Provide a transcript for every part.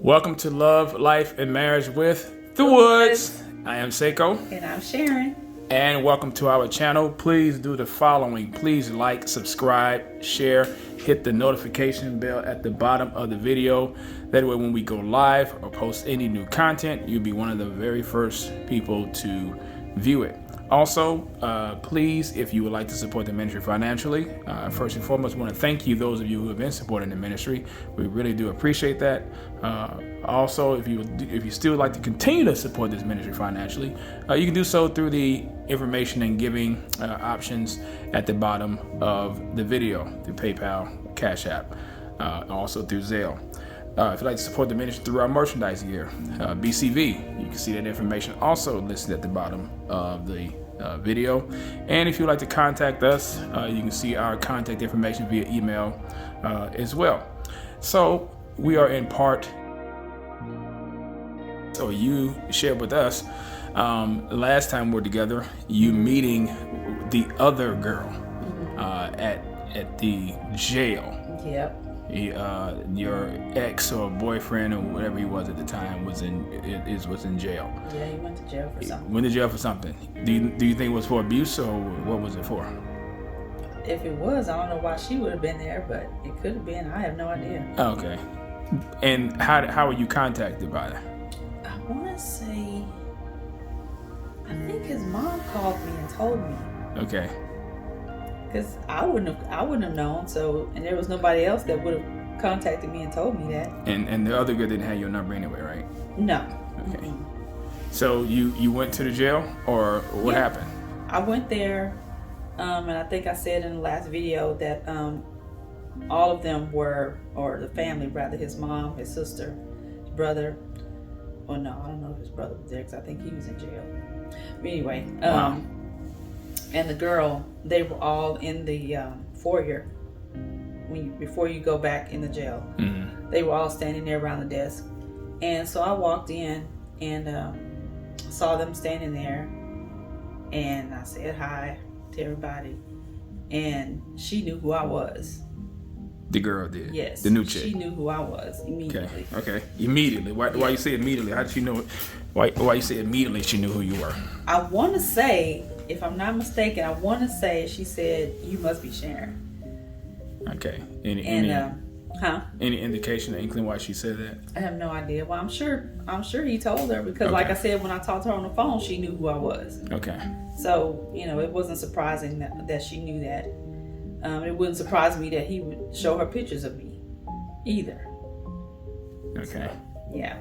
Welcome to Love, Life, and Marriage with The Woods. I am Seiko. And I'm Sharon. And welcome to our channel. Please do the following. Please like, subscribe, share, hit the notification bell at the bottom of the video. That way when we go live or post any new content, you'll be one of the very first people to view it. Also, please, if you would like to support the ministry financially, first and foremost, I want to thank you, those of you who have been supporting the ministry. We really do appreciate that. Also, if you still like to continue to support this ministry financially, you can do so through the information and giving options at the bottom of the video, through PayPal, Cash App, also through Zelle. If you'd like to support the ministry through our merchandise gear, BCV, you can see that information also listed at the bottom of the video. And if you'd like to contact us, you can see our contact information via email as well. So we are in part, so you shared with us last time we're together, you meeting the other girl at the jail. Yep. Your ex or boyfriend or whatever he was at the time was in jail. Yeah, he went to jail for something. Went to jail for something. Do you think it was for abuse or what was it for? If it was, I don't know why she would have been there, but it could have been. I have no idea. Okay. And how were you contacted by that? I want to say, I think his mom called me and told me. Okay. Because I wouldn't have known. So, and there was nobody else that would have contacted me and told me that. And the other girl didn't have your number anyway, right? No. Okay. Mm-hmm. So you went to the jail, or what happened? I went there, and I think I said in the last video that all of them were, or the family rather, his mom, his sister, his brother. Well, no, I don't know if his brother was there because I think he was in jail. But anyway, Wow. And the girl, they were all in the foyer before you go back in the jail. Mm-hmm. They were all standing there around the desk. And so I walked in and saw them standing there. And I said hi to everybody. And she knew who I was. The girl did? Yes. The new chick? She knew who I was immediately. Okay. Immediately. Why you say immediately? How did she know? Why you say immediately she knew who you were? I want to say, if I'm not mistaken, I want to say she said, "You must be Sharon." Okay. Any indication or inkling why she said that? I have no idea. Well, I'm sure he told her because, Okay. like I said, when I talked to her on the phone, she knew who I was. Okay. So it wasn't surprising that she knew that. It wouldn't surprise me that he would show her pictures of me, either. Okay. Yeah.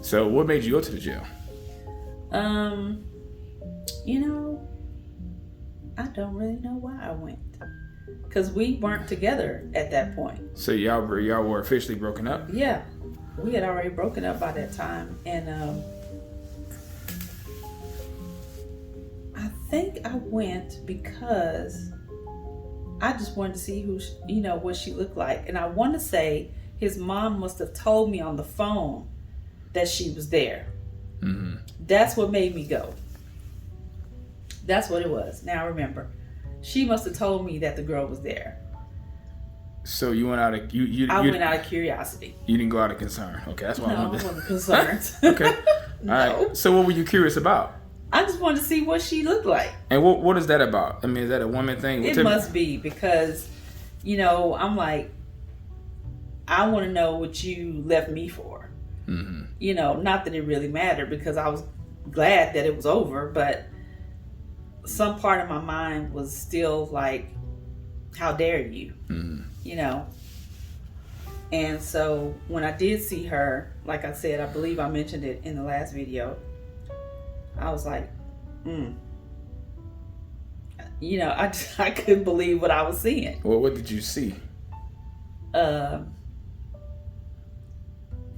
So what made you go to the jail? I don't really know why I went. Because we weren't together at that point. So y'all were officially broken up? Yeah. We had already broken up by that time. And I think I went because I just wanted to see what she looked like. And I want to say his mom must have told me on the phone that she was there. Mm-hmm. That's what made me go. That's what it was. Now I remember. She must have told me that the girl was there. So you went out of I went out of curiosity. You didn't go out of concern. Okay, that's what I wanted. I wasn't concerned. Okay. No. All right. So what were you curious about? I just wanted to see what she looked like. And what is that about? I mean, is that a woman thing? It must be because, I'm like, I want to know what you left me for. Mm-hmm. Not that it really mattered because I was glad that it was over, but some part of my mind was still like, how dare you? Mm-hmm. And so when I did see her, like I said, I believe I mentioned it in the last video, I was like, I couldn't believe what I was seeing. Well, what did you see? Kind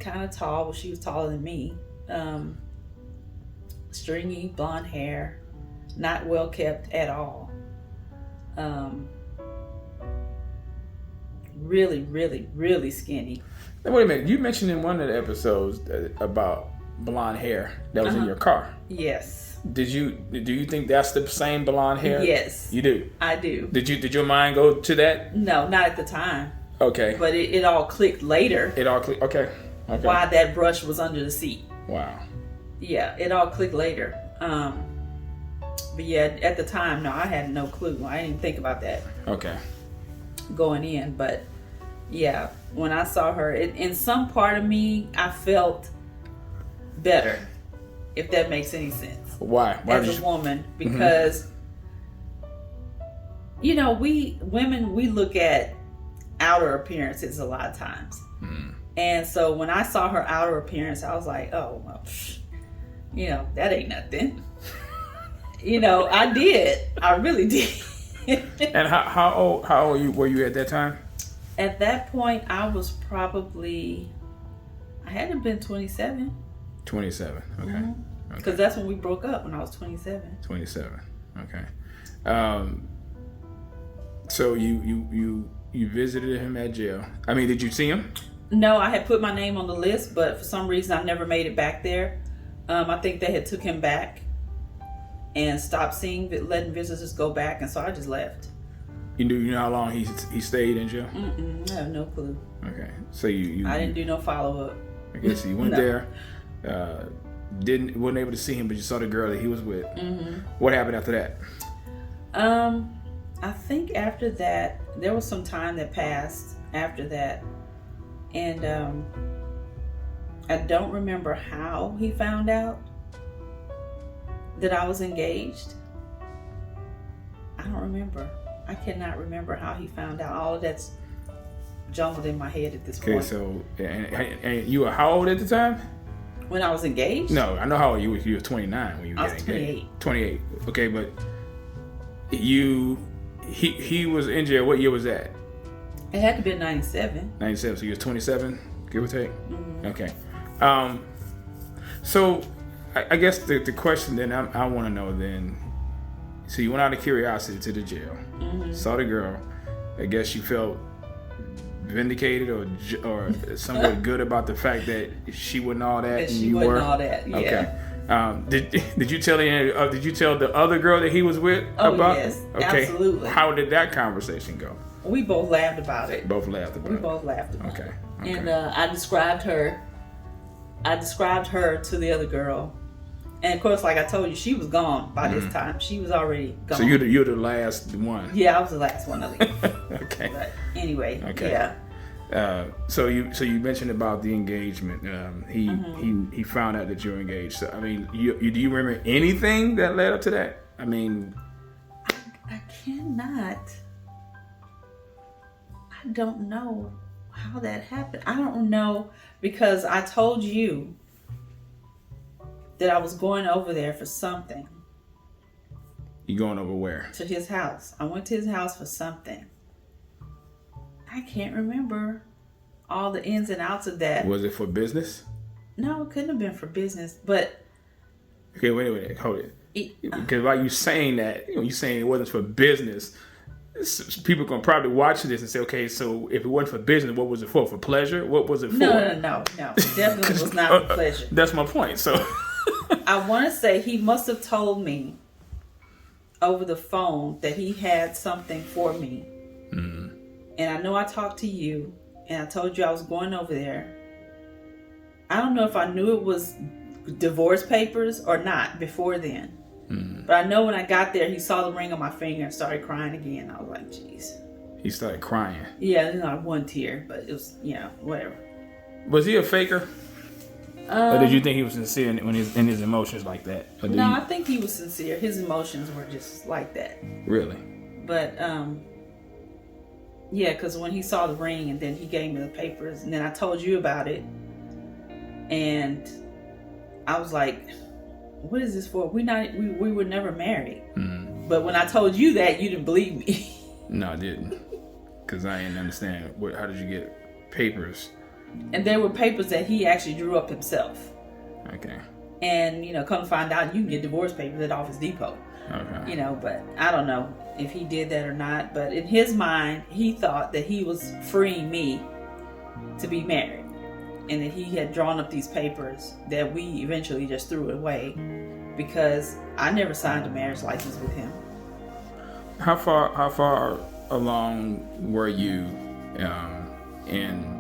of tall. Well, she was taller than me. Stringy blonde hair, not well kept at all. Really, really, really skinny. Now, wait a minute. You mentioned in one of the episodes about blonde hair that was in your car. Yes. Do you think that's the same blonde hair? Yes. You do? I do. Did your mind go to that? No, not at the time. Okay. But it all clicked later. It all clicked. Okay. why that brush was under the seat. Wow. Yeah, it all clicked later. But yeah, at the time, no, I had no clue. I didn't even think about that. Okay. Going in, but yeah, when I saw her, in some part of me, I felt better, if that makes any sense. Why? As a woman, because you know, we women, we look at outer appearances a lot of times. And so when I saw her outer appearance, I was like, oh, well, you know, that ain't nothing. You know, I really did. And how old were you at that time? At that point, I was probably, I had to have been 27. 27. Okay. Because that's when we broke up, when I was 27. 27. Okay. So you visited him at jail. I mean, did you see him? No, I had put my name on the list, but for some reason I never made it back there. I think they had took him back and stopped letting visitors go back, and so I just left. You know how long he stayed in jail? I have no clue. Okay, so you I didn't do no follow up. I guess you went there, wasn't able to see him, but you saw the girl that he was with. What happened after that? I think after that there was some time that passed after that, and I don't remember how he found out that I was engaged. I don't remember. I cannot remember how he found out. All of that's jumbled in my head at this point. Okay, so and you were how old at the time? When I was engaged? No, I know how old you were. You were 29 when you got engaged. 28. 28. Okay, but he was in jail. What year was that? It had to be 97. 97. So you was 27, give or take. Okay. So I guess the question then I want to know then. So you went out of curiosity to the jail, saw the girl. I guess you felt vindicated or somewhat good about the fact that she wasn't all that, and you were all that. Yeah. Okay. Did you tell did you tell the other girl that he was with about? Yes, okay. Absolutely. How did that conversation go? We both laughed about it. We both laughed about it. Okay. And I described her to the other girl. And of course, like I told you, she was gone by this time. She was already gone. So you're the last one. Yeah, I was the last one to leave. Okay. But anyway, okay. Yeah. So you mentioned about the engagement. He found out that you're engaged. So I mean, do you remember anything that led up to that? I mean, I cannot. I don't know how that happened. I don't know, because I told you that I was going over there for something. You going over where? To his house. I went to his house for something. I can't remember all the ins and outs of that. Was it for business? No, it couldn't have been for business, but... Okay, wait, hold it. Because while you saying that, you saying it wasn't for business, people can probably watch this and say, okay, so if it wasn't for business, what was it for? For pleasure? What was it for? No. It definitely was not for pleasure. That's my point, so... I want to say he must have told me over the phone that he had something for me. And I know I talked to you, and I told you I was going over there. I don't know if I knew it was divorce papers or not before then. But I know when I got there, he saw the ring on my finger and started crying again. I was like, jeez. He started crying? Yeah, not one tear, but it was, whatever. Was he a faker? Or did you think he was sincere in his emotions like that? No, I think he was sincere. His emotions were just like that. Really? But, yeah, because when he saw the ring and then he gave me the papers and then I told you about it, and I was like, what is this for? We were never married. But when I told you that, you didn't believe me. No, I didn't. Because I didn't understand. How did you get papers? And there were papers that he actually drew up himself. Okay. And, come to find out, you can get divorce papers at Office Depot. Okay. But I don't know if he did that or not. But in his mind, he thought that he was freeing me to be married. And that he had drawn up these papers that we eventually just threw away because I never signed a marriage license with him. How far along were you in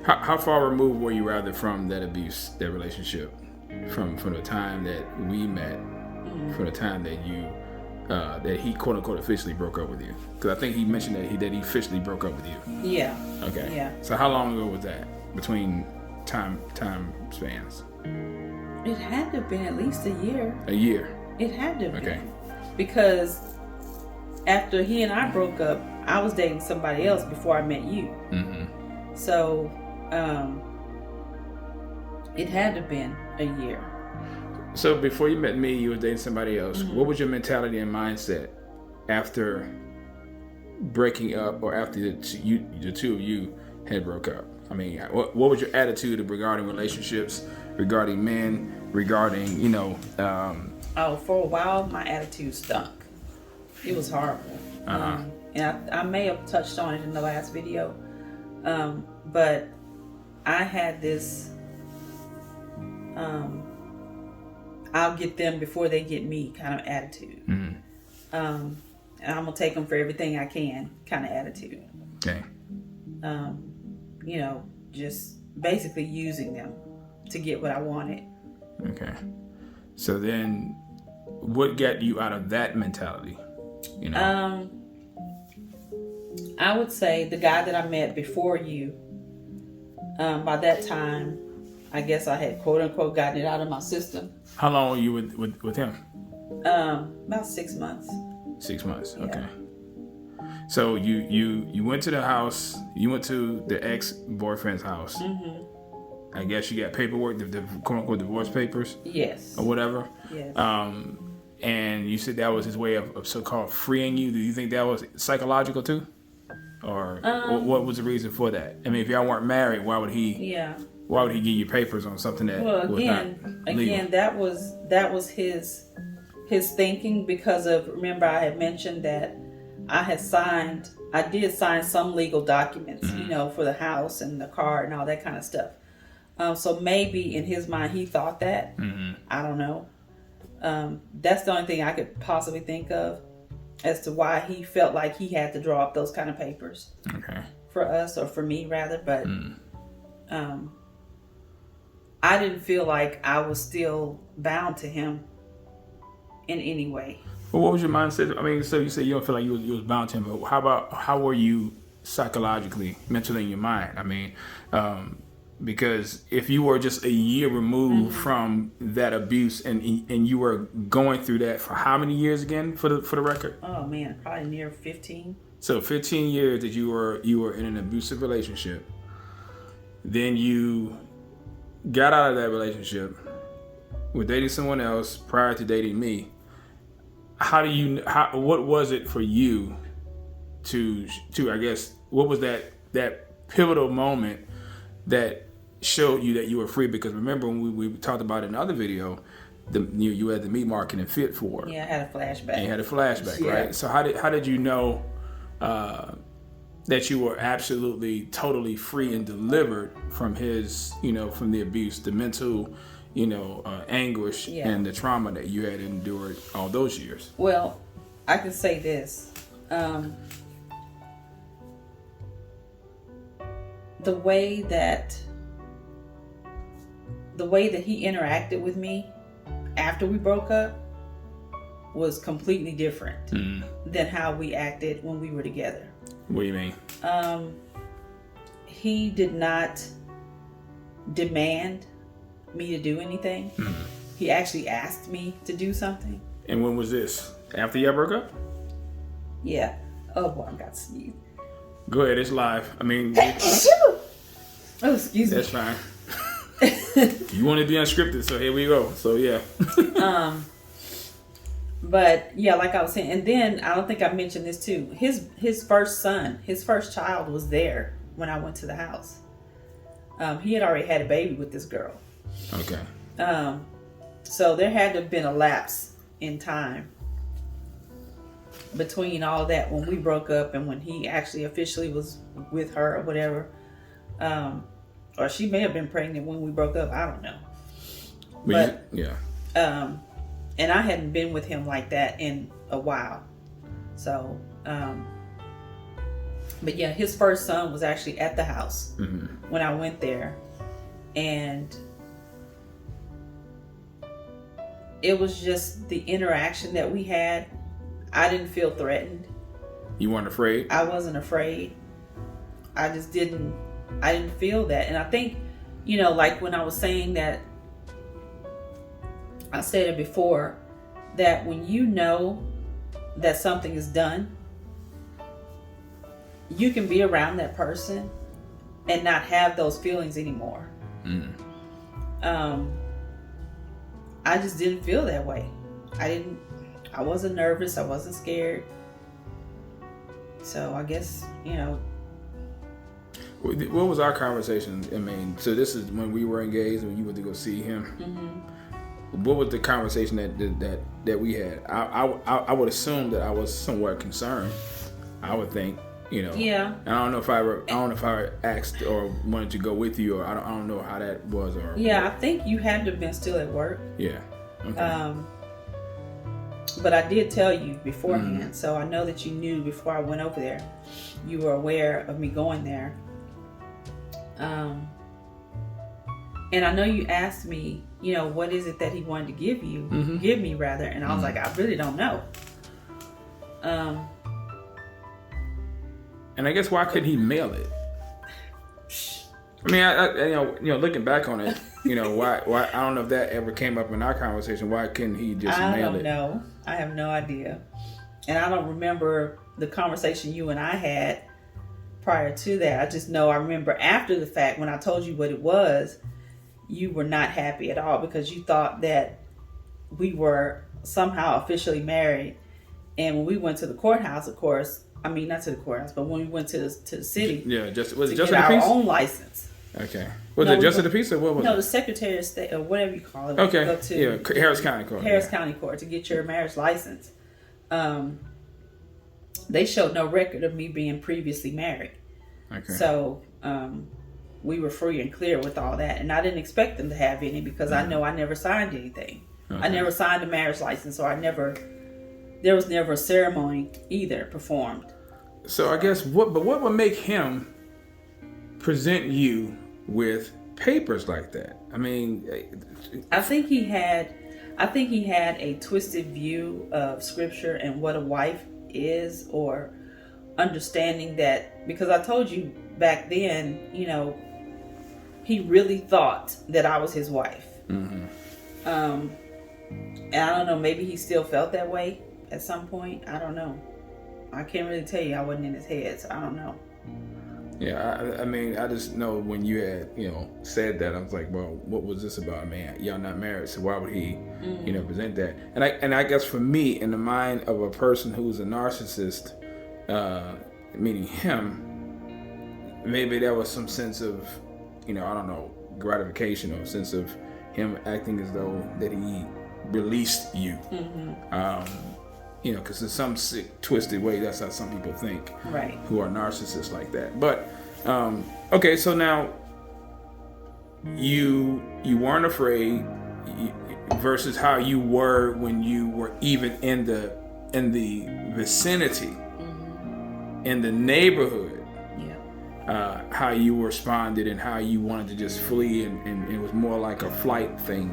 How far removed were you rather from that abuse, that relationship, from the time that we met, from the time that you that he quote unquote officially broke up with you? Because I think he mentioned that he officially broke up with you. Yeah. Okay. Yeah. So how long ago was that between time spans? It had to have been at least a year. A year. It had to have Okay. been. Because after he and I broke up, I was dating somebody else before I met you. Mm-hmm. So it had to have been a year. So before you met me, you were dating somebody else. What was your mentality and mindset after breaking up, or after the two of you had broke up? I mean, what was your attitude regarding relationships, regarding men, regarding, For a while, my attitude stunk. It was horrible. And I may have touched on it in the last video. But I had this, I'll get them before they get me kind of attitude. And I'm going to take them for everything I can kind of attitude. Okay. Just basically using them to get what I wanted. Okay. So then what got you out of that mentality? I would say the guy that I met before you, by that time, I guess I had quote unquote gotten it out of my system. How long were you with him? About 6 months. 6 months. Yeah. Okay. So you went to the house. You went to the ex-boyfriend's house. Mm-hmm. I guess you got paperwork, the quote unquote divorce papers. Yes. Or whatever. Yes. And you said that was his way of so-called freeing you. Do you think that was psychological too? Or what was the reason for that? I mean, if y'all weren't married, why would he? Yeah. Why would he give you papers on something that was not legal? that was his thinking, because of, remember I had mentioned that I did sign some legal documents, for the house and the car and all that kind of stuff. So maybe in his mind he thought that. I don't know. That's the only thing I could possibly think of as to why he felt like he had to draw up those kind of papers. Okay. For us, or for me rather, but I didn't feel like I was still bound to him in any way. Well, what was your mindset? I mean, so you say you don't feel like you was bound to him, but how were you psychologically, mentally in your mind? I mean, because if you were just a year removed from that abuse, and you were going through that for how many years again, for the record? Oh man, probably near 15. So 15 years that you were in an abusive relationship. Then you got out of that relationship, were dating someone else prior to dating me. What was it for you to I guess, what was that pivotal moment that showed you that you were free? Because remember when we talked about it in another video, you had the meat market and fit for it. Yeah, I had a flashback. And you had a flashback, Yeah. right? So how did you know that you were absolutely, totally free and delivered from his, from the abuse, the mental, anguish and the trauma that you had endured all those years? Well, I can say this. The way that he interacted with me after we broke up was completely different than how we acted when we were together. What do you mean? He did not demand me to do anything. He actually asked me to do something. And when was this? After y'all broke up? Yeah. Oh boy, I got to sneeze. Go ahead, it's live. I mean, Oh, excuse me. that's fine. You want to be unscripted, so here we go. So yeah. But yeah, like I was saying, and then I don't think I mentioned this too. His first child was there when I went to the house. He had already had a baby with this girl. Okay. So there had to have been a lapse in time between all that when we broke up and when he actually officially was with her or whatever. Or she may have been pregnant when we broke up. I don't know. But yeah. And I hadn't been with him like that in a while. So But yeah, his first son was actually at the house when I went there. And it was just the interaction that we had. I didn't feel threatened. You weren't afraid? I wasn't afraid. I didn't feel that. And I think, like when I was saying that, I said it before, that when you know that something is done, you can be around that person and not have those feelings anymore. I just didn't feel that way. I wasn't nervous. I wasn't scared. So I guess, What was our conversation? I mean, so this is when we were engaged, when you went to go see him. What was the conversation that we had? I would assume that I was somewhat concerned. I would think, Yeah. And I don't know if I asked or wanted to go with you, or I don't know how that was. Or yeah, I think you had to have been still at work. Yeah. Okay. But I did tell you beforehand, so I know that you knew before I went over there. You were aware of me going there. And I know you asked me, what is it that he wanted to give me rather, and I was like, I really don't know. And I guess why couldn't he mail it? I mean, I looking back on it, why I don't know if that ever came up in our conversation. Why couldn't he just mail it? I don't know. I have no idea, and I don't remember the conversation you and I had prior to that. I just know I remember after the fact when I told you what it was, you were not happy at all because you thought that we were somehow officially married. And when we went to the courthouse, of course, I mean not to the courthouse, but when we went to the city, was it just our the peace? own license. Okay, was it just of the peace or what was it? No, the Secretary of State or whatever you call it. Okay, go to Harris County Court. County Court to get your marriage license. They showed no record of me being previously married. Okay. So we were free and clear with all that, and I didn't expect them to have any because I know I never signed anything. Okay. I never signed a marriage license, so there was never a ceremony either performed. So I guess what would make him present you with papers like that? I mean, I think he had a twisted view of scripture and what a wife is, or understanding that, because I told you back then, he really thought that I was his wife. And I don't know, maybe he still felt that way at some point. I don't know. I can't really tell you. I wasn't in his head, so I don't know. Yeah, I mean, I just know when you had, said that, I was like, well, what was this about? Man, y'all not married, so why would he, present that? And I guess for me, in the mind of a person who's a narcissist, meaning him, maybe there was some sense of, I don't know, gratification or sense of him acting as though that he released you. Because in some sick, twisted way, that's how some people think, right? Who are narcissists like that. But okay, so now you weren't afraid versus how you were when you were even in the vicinity, in the neighborhood. How you responded and how you wanted to just flee, and it was more like a flight thing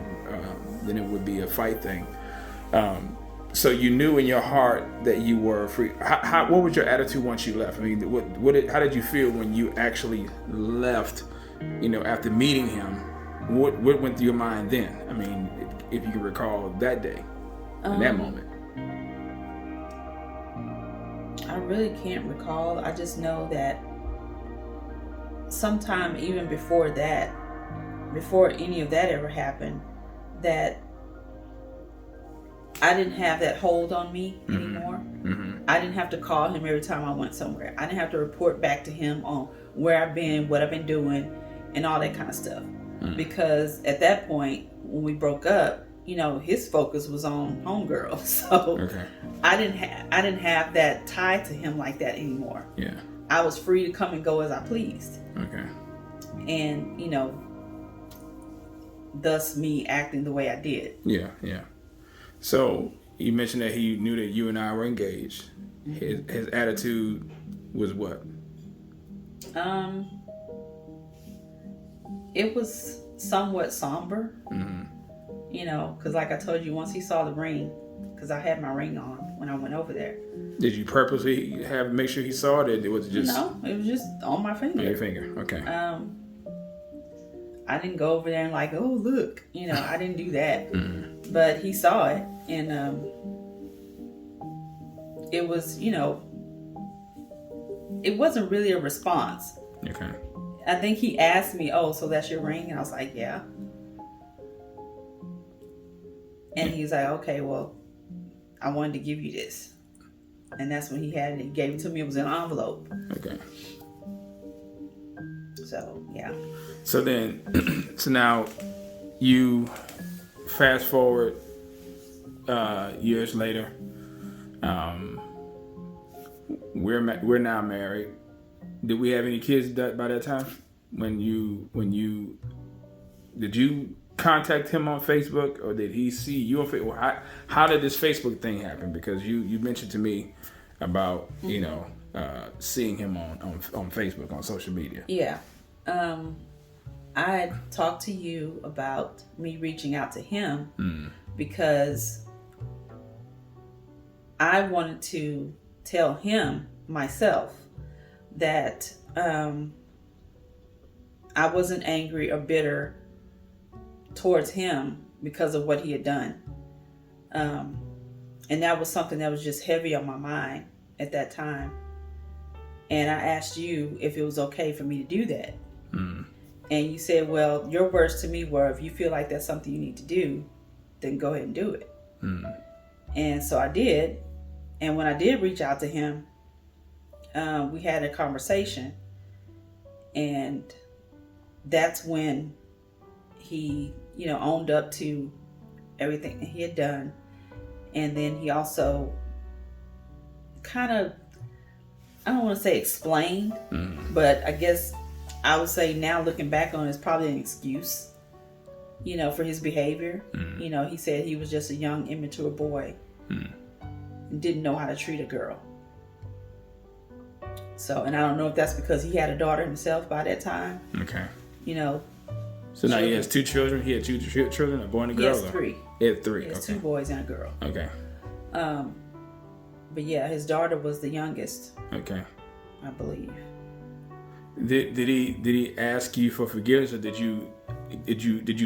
than it would be a fight thing. So you knew in your heart that you were free. What was your attitude once you left? I mean, how did you feel when you actually left? After meeting him, what went through your mind then? I mean, if you can recall that day, in that moment. I really can't recall. I just know that sometime even before that, before any of that ever happened, that I didn't have that hold on me anymore. I didn't have to call him every time I went somewhere. I didn't have to report back to him on where I've been, what I've been doing, and all that kind of stuff. Because at that point, when we broke up, his focus was on homegirl. So I didn't have that tie to him like that anymore. Yeah. I was free to come and go as I pleased. Okay. And, thus me acting the way I did. Yeah, yeah. So you mentioned that he knew that you and I were engaged. His attitude was what? It was somewhat somber, because like I told you, once he saw the ring, because I had my ring on when I went over there. Did you purposely make sure he saw it? It was just No, it was just on my finger. on your finger. Okay. I didn't go over there and like, oh look, I didn't do that. But he saw it, and it was, it wasn't really a response. Okay. I think he asked me, oh, so that's your ring? And I was like, yeah. And he's like, okay, well, I wanted to give you this. And that's when he had it. He gave it to me. It was in an envelope. Okay. So, yeah. So then, so now you fast forward years later. We're now married. Did we have any kids by that time? Did you contact him on Facebook, or did he see you on Facebook? How did this Facebook thing happen? Because you mentioned to me about seeing him on Facebook, on social media. Yeah. I had talked to you about me reaching out to him because I wanted to tell him myself that I wasn't angry or bitter towards him because of what he had done. And that was something that was just heavy on my mind at that time. And I asked you if it was okay for me to do that. And you said, well, your words to me were, if you feel like that's something you need to do, then go ahead and do it. And so I did. And when I did reach out to him, we had a conversation. And that's when he, owned up to everything that he had done. And then he also kind of, I don't want to say explained, but I guess I would say now looking back on it, it's probably an excuse, for his behavior. He said he was just a young, immature boy and didn't know how to treat a girl. So, and I don't know if that's because he had a daughter himself by that time. Okay. So now he has 2 children. He had 2 children, a boy and a girl? He has 3. He had 3. He has okay. 2 boys and a girl. Okay. But yeah, his daughter was the youngest. Okay. I believe. Did he ask you for forgiveness, or did you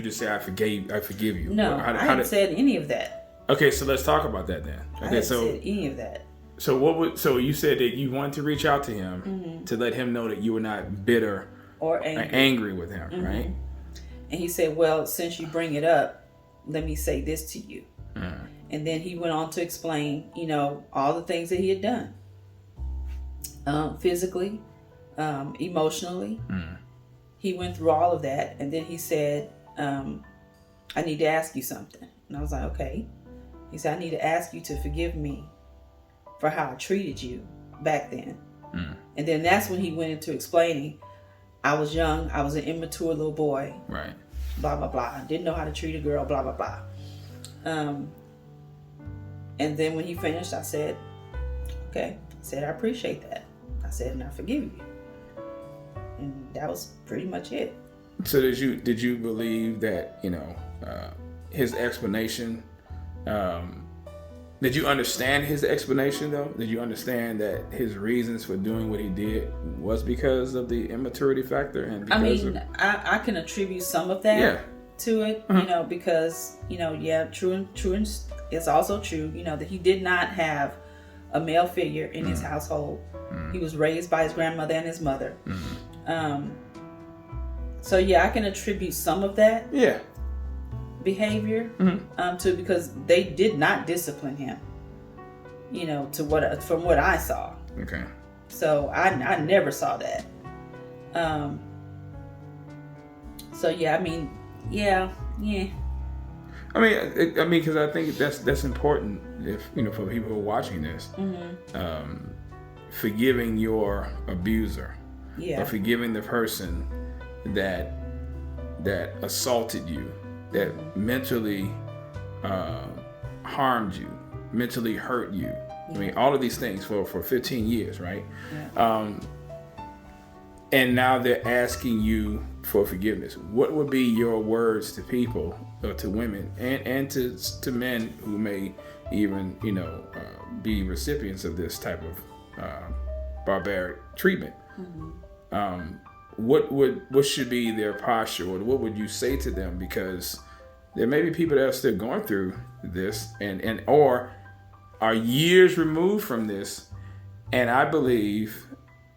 just say I forgive you? No, I hadn't said any of that. Okay, so let's talk about that then. Okay, I hadn't said any of that. So you said that you wanted to reach out to him to let him know that you were not bitter or angry with him, right? And he said, well, since you bring it up, let me say this to you. And then he went on to explain, all the things that he had done. Physically, emotionally. He went through all of that. And then he said, I need to ask you something. And I was like, okay. He said, I need to ask you to forgive me for how I treated you back then. And then that's when he went into explaining, I was young, I was an immature little boy. Right. Blah, blah, blah. Didn't know how to treat a girl, blah, blah, blah. And then when he finished, I said, okay. I said, I appreciate that. I said, and I forgive you. And that was pretty much it. So did you believe that, his explanation, did you understand his explanation though? Did you understand that his reasons for doing what he did was because of the immaturity factor? And I can attribute some of that to it, because, true and it's also true, that he did not have a male figure in his household. He was raised by his grandmother and his mother. So I can attribute some of that behavior to, because they did not discipline him, from what I saw. Okay. So I never saw that. Because I think that's important. If for people who are watching this, forgiving your abuser, or forgiving the person that assaulted you, that mentally harmed you, mentally hurt you. All of these things for 15 years, right? and now they're asking you for forgiveness. What would be your words to people, or to women, and to men who may even, be recipients of this type of barbaric treatment? What should be their posture, or what would you say to them? Because there may be people that are still going through this, and or are years removed from this. And I believe,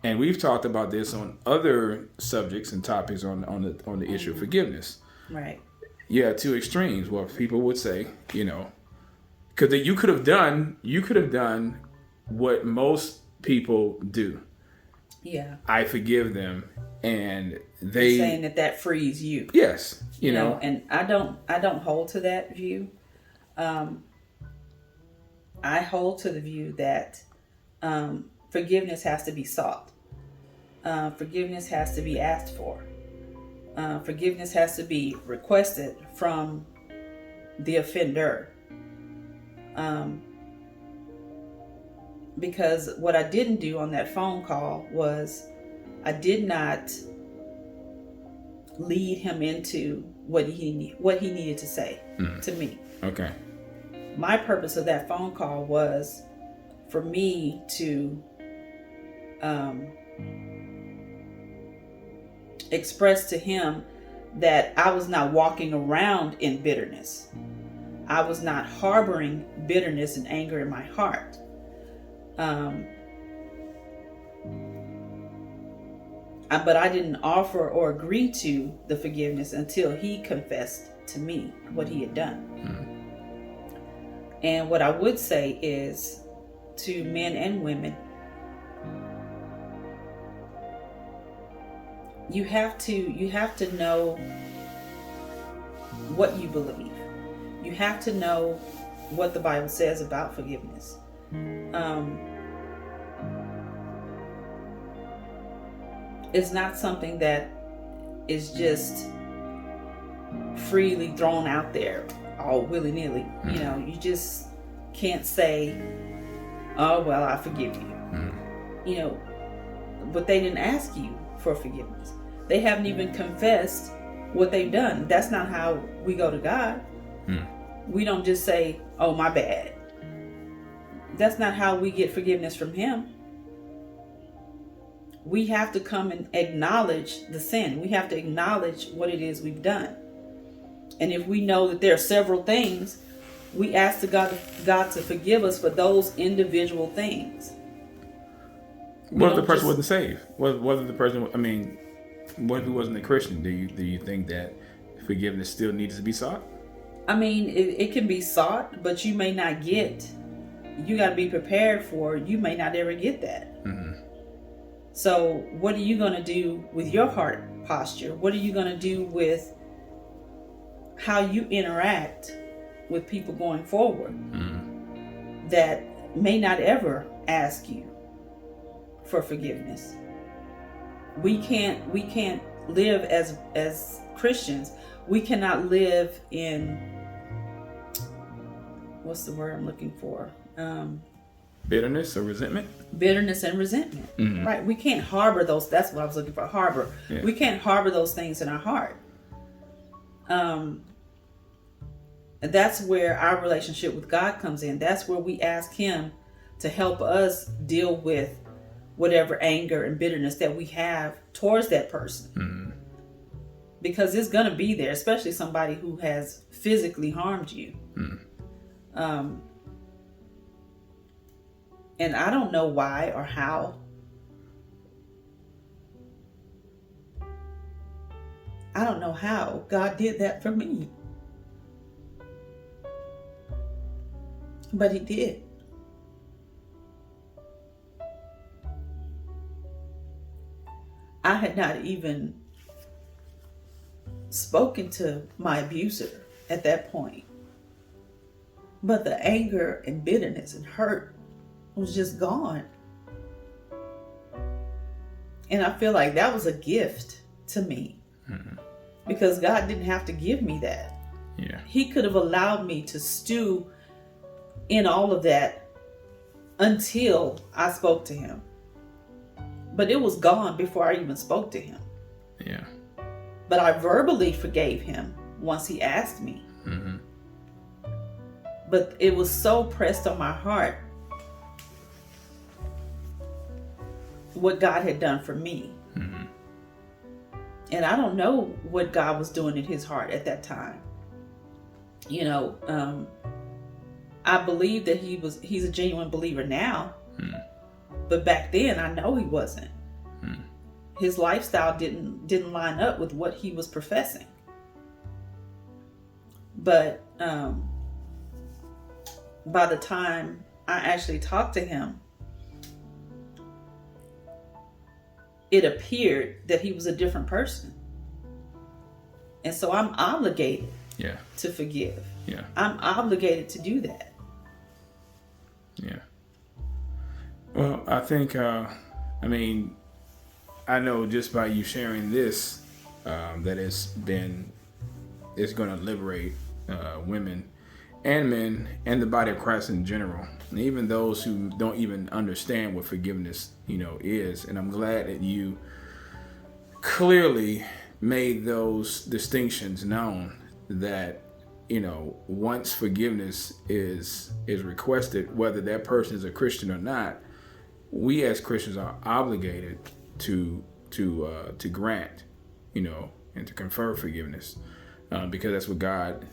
and we've talked about this on other subjects and topics on the issue of forgiveness. Right. Yeah, two extremes. Well, people would say, because you could have done what most people do. Yeah. I forgive them, and You're saying that frees you. Yes, know, and I don't hold to that view. I hold to the view that forgiveness has to be sought. Forgiveness has to be asked for. Forgiveness has to be requested from the offender. Because what I didn't do on that phone call was I did not lead him into what he needed to say to me. Okay. My purpose of that phone call was for me to express to him that I was not walking around in bitterness. I was not harboring bitterness and anger in my heart. But I didn't offer or agree to the forgiveness until he confessed to me what he had done. And what I would say is to men and women, you have to know what you believe. You have to know what the Bible says about forgiveness. It's not something that is just freely thrown out there all willy-nilly. You just can't say, oh, well, I forgive you. But they didn't ask you for forgiveness. They haven't even confessed what they've done. That's not how we go to God. We don't just say, oh, my bad. That's not how we get forgiveness from him. We have to come and acknowledge the sin. We have to acknowledge what it is we've done. And if we know that there are several things, we ask God to forgive us for those individual things. What if the person wasn't saved? What if the person, what if he wasn't a Christian? Do you think that forgiveness still needs to be sought? It can be sought, but you may not get. You got to be prepared for. You may not ever get that. So what are you going to do with your heart posture? What are you going to do with how you interact with people going forward that may not ever ask you for forgiveness? We can't live as Christians. We cannot live in, what's the word I'm looking for? Bitterness or resentment? Bitterness and resentment. Right? We can't harbor those. That's what I was looking for. Harbor. Yeah. We can't harbor those things in our heart. That's where our relationship with God comes in. That's where we ask him to help us deal with whatever anger and bitterness that we have towards that person. Because it's going to be there, especially somebody who has physically harmed you. And I don't know why or how. I don't know how God did that for me. But he did. I had not even spoken to my abuser at that point. But the anger and bitterness and hurt was just gone. And I feel like that was a gift to me. Because God didn't have to give me that. Yeah. He could have allowed me to stew in all of that until I spoke to him. But it was gone before I even spoke to him. Yeah. But I verbally forgave him once he asked me. Mm-hmm. But it was so pressed on my heart what God had done for me. Mm-hmm. And I don't know what God was doing in his heart at that time. You know, I believe that he's a genuine believer now. Mm-hmm. But back then I know he wasn't. Mm-hmm. His lifestyle didn't line up with what he was professing. But by the time I actually talked to him, it appeared that he was a different person. And so I'm obligated to forgive. Yeah. I'm obligated to do that. Yeah. Well, I think, I know just by you sharing this, that it's going to liberate women and men and the body of Christ in general, and even those who don't even understand what forgiveness, is. And I'm glad that you clearly made those distinctions known, that once forgiveness is requested, whether that person is a Christian or not, we as Christians are obligated to grant, and to confer forgiveness, because that's what God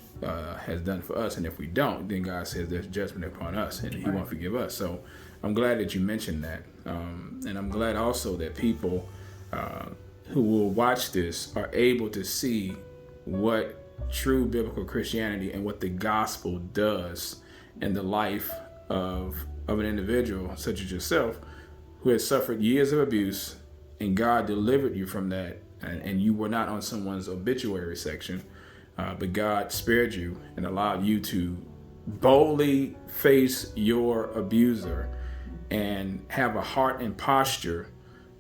has done for us. And if we don't, then God says there's judgment upon us, and He won't forgive us. So I'm glad that you mentioned that, and I'm glad also that people who will watch this are able to see what true biblical Christianity and what the gospel does in the life of an individual such as yourself, who has suffered years of abuse, and God delivered you from that, and you were not on someone's obituary section, but God spared you and allowed you to boldly face your abuser and have a heart and posture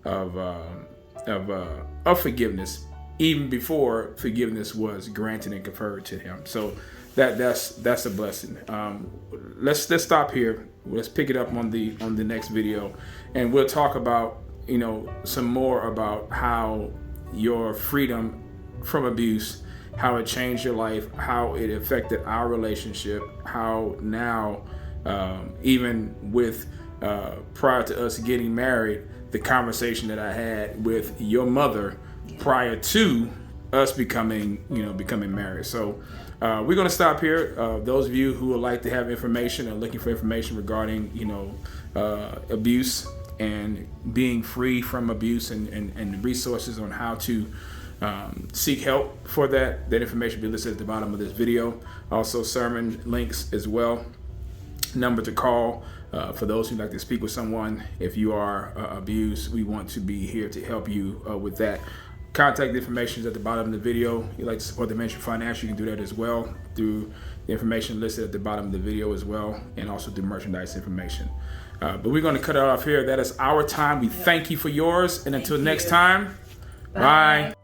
of forgiveness, even before forgiveness was granted and conferred to him. So that's a blessing. Let's stop here. Let's pick it up on the next video, and we'll talk about some more about how your freedom from abuse, how it changed your life, how it affected our relationship, how now even with prior to us getting married, the conversation that I had with your mother prior to us becoming married. So we're going to stop here. Those of you who would like to have information or looking for information regarding abuse and being free from abuse, and resources on how to seek help for that information will be listed at the bottom of this video. Also sermon links as well, number to call for those who'd like to speak with someone. If you are abused, we want to be here to help you with that. Contact information is at the bottom of the video. If you'd like to support the ministry financially, you can do that as well through the information listed at the bottom of the video as well, and also through merchandise information. But we're going to cut it off here. That is our time. We thank you for yours, and until next time, bye.